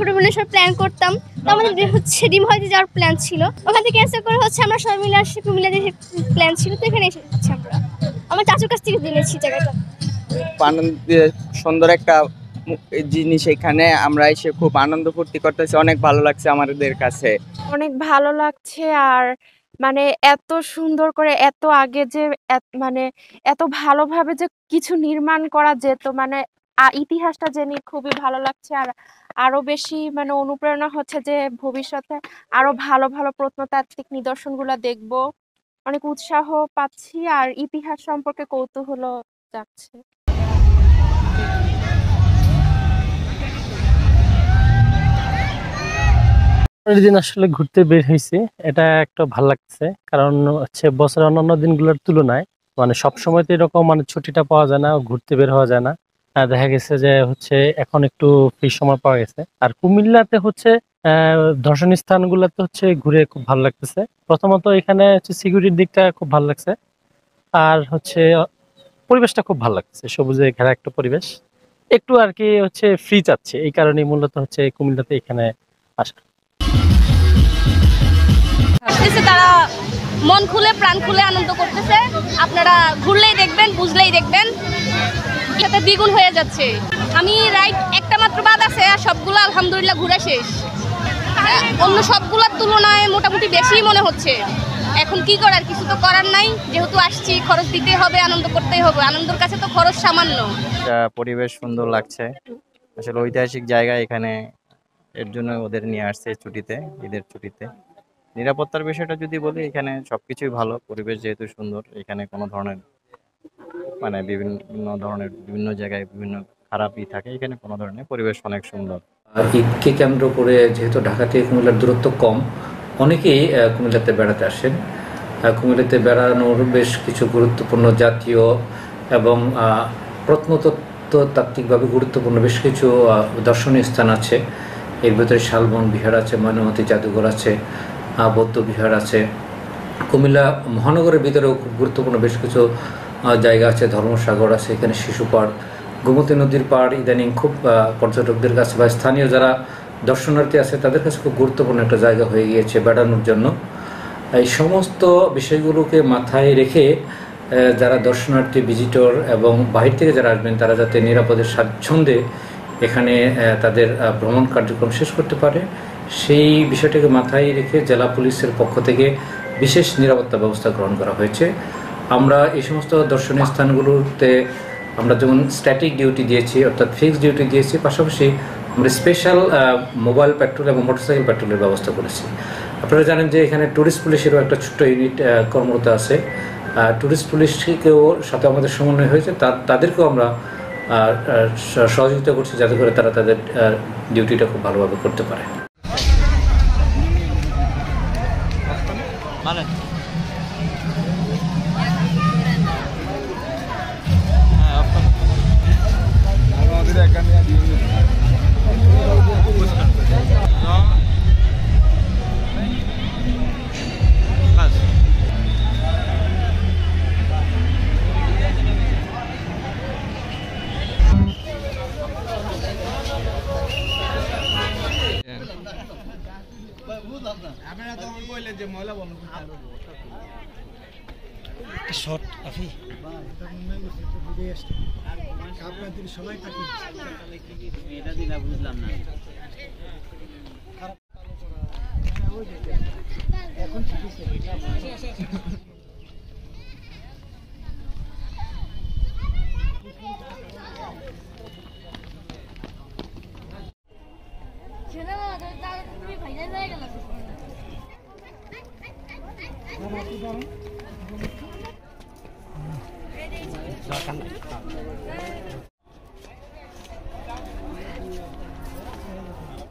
ছোট বোনের সব প্ল্যান করতাম। তো আমাদের হচ্ছে ডিম হয়তো যাওয়ার প্ল্যান ছিল, ওখান থেকে ক্যান্সেল করে হচ্ছে আমরা সবাই মিলে আসছি, কুমিল্লা দিয়ে প্ল্যান ছিল, তো এখানে এসেছি আমরা। আমার চাচুর কাছ থেকে জেনেছি জায়গাটা আনন্দ, সুন্দর একটা জিনিস। এখানে আমরা এসে খুব আনন্দ ফুর্তি করতেছি, অনেক ভালো লাগছে আমাদের কাছে। অনেক ভালো লাগছে। আর মানে এত সুন্দর করে এত আগে যে মানে এত ভালোভাবে যে কিছু নির্মাণ করা যেত, মানে ইতিহাসটা জেনে খুবই ভালো লাগছে। আর আরো বেশি মানে অনুপ্রেরণা হচ্ছে যে ভবিষ্যতে আরো ভালো ভালো প্রত্নতাত্ত্বিক নিদর্শনগুলো দেখব। অনেক উৎসাহ পাচ্ছি আর ইতিহাস সম্পর্কে কৌতূহল যাচ্ছে। দিন আসলে ঘুরতে বের হয়েছি, এটা একটা ভালো লাগছে। কারণ হচ্ছে বছরের অন্যান্য দিনগুলোর তুলনায় মানে সবসময় তো এরকম মানে ছুটিটা পাওয়া যায় না, ঘুরতে বের হওয়া যায় না। দেখা গেছে যে হচ্ছে এখন একটু ফ্রি সময় পাওয়া গেছে। আর কুমিল্লাতে হচ্ছে দর্শনীয় স্থানগুলোতে হচ্ছে ঘুরে খুব ভালো লাগতেছে। প্রথমত এখানে হচ্ছে সিকিউরিটির দিকটা খুব ভালো লাগছে। আর হচ্ছে পরিবেশটা খুব ভালো লাগছে, সবুজে ঘেরা একটা পরিবেশ। একটু আর কি হচ্ছে ফ্রি চাচ্ছে, এই কারণে মূলত হচ্ছে কুমিল্লাতে এখানে আসা। তারা মন খুলে প্রাণ খুলে আনন্দ করতেছে। আপনারা ঘুরলেই দেখবেন, বুঝলেই দেখবেন, সাথে দ্বিগুণ হয়ে যাচ্ছে। আমি রাইড একটা মাত্র বাদ আছে, আর সবগুলো আলহামদুলিল্লাহ ঘুরে শেষ। অন্য সবগুলোর তুলনায় মোটামুটি বেশি মনে হচ্ছে। এখন কি করার, কিছু তো করার নাই, যেহেতু আসছি খরচ দিতে হবে, আনন্দ করতেই হবে। আনন্দের কাছে তো খরচ সামান্য। পরিবেশ সুন্দর লাগছে, আসলে ঐতিহাসিক জায়গা এখানে, এর জন্য ওদের নিয়ে আসছে ছুটিতে, ঈদের ছুটিতে। নিরাপত্তার বিষয়টা যদি বলি, এখানে সবকিছুই ভালো, পরিবেশ যেহেতু সুন্দর, এখানে কোনো ধরনের মানে বিভিন্ন জায়গায় বিভিন্ন খারাপই থাকে, এখানে কোনো ধরনের পরিবেশ অনেক সুন্দর। ঈদকে কেন্দ্র করে যেহেতু ঢাকা থেকে কুমিল্লার দূরত্ব কম, অনেকেই কুমিল্লাতে বেড়াতে আসেন। কুমিল্লাতে বেড়ানোর বেশ কিছু গুরুত্বপূর্ণ জাতীয় এবং প্রত্নতত্ত্বতাত্ত্বিকভাবে গুরুত্বপূর্ণ বেশ কিছু দর্শনীয় স্থান আছে। এর ভিতরে শালবন বিহার আছে, ময়নামতি জাদুঘর আছে, বৌদ্ধ বিহার আছে। কুমিল্লা মহানগরের ভিতরেও খুব গুরুত্বপূর্ণ বেশ কিছু জায়গা আছে, ধর্মসাগর আছে, এখানে শিশু পার্ক, গোমতী নদীর পাড় ইদানিং খুব পর্যটকদের কাছে বা স্থানীয় যারা দর্শনার্থী আছে তাদের কাছে খুব গুরুত্বপূর্ণ একটা জায়গা হয়ে গিয়েছে বেড়ানোর জন্য। এই সমস্ত বিষয়গুলোকে মাথায় রেখে যারা দর্শনার্থী, ভিজিটর এবং বাহির থেকে যারা আসবেন তারা যাতে নিরাপদে স্বাচ্ছন্দ্যে এখানে তাদের ভ্রমণ কার্যক্রম শেষ করতে পারে, সেই বিষয়টাকে মাথায় রেখে জেলা পুলিশের পক্ষ থেকে বিশেষ নিরাপত্তা ব্যবস্থা গ্রহণ করা হয়েছে। আমরা এই সমস্ত দর্শনীয় স্থানগুলোতে আমরা যেমন স্ট্যাটিক ডিউটি দিয়েছি, অর্থাৎ ফিক্সড ডিউটি দিয়েছি, পাশাপাশি আমরা স্পেশাল মোবাইল পেট্রোল এবং মোটরসাইকেল পেট্রোলের ব্যবস্থা করেছি। আপনারা জানেন যে এখানে ট্যুরিস্ট পুলিশেরও একটা ছোট্ট ইউনিট কর্মরত আছে। ট্যুরিস্ট পুলিশকেও সাথে আমাদের সমন্বয় হয়েছে, তাদেরকেও আমরা সহযোগিতা করছি যাতে করে তারা তাদের ডিউটিটা খুব ভালোভাবে করতে পারে। শর্ট আফি সবাই থাকি এটা দিলা বুঝলাম না এখন ঠিক আছে।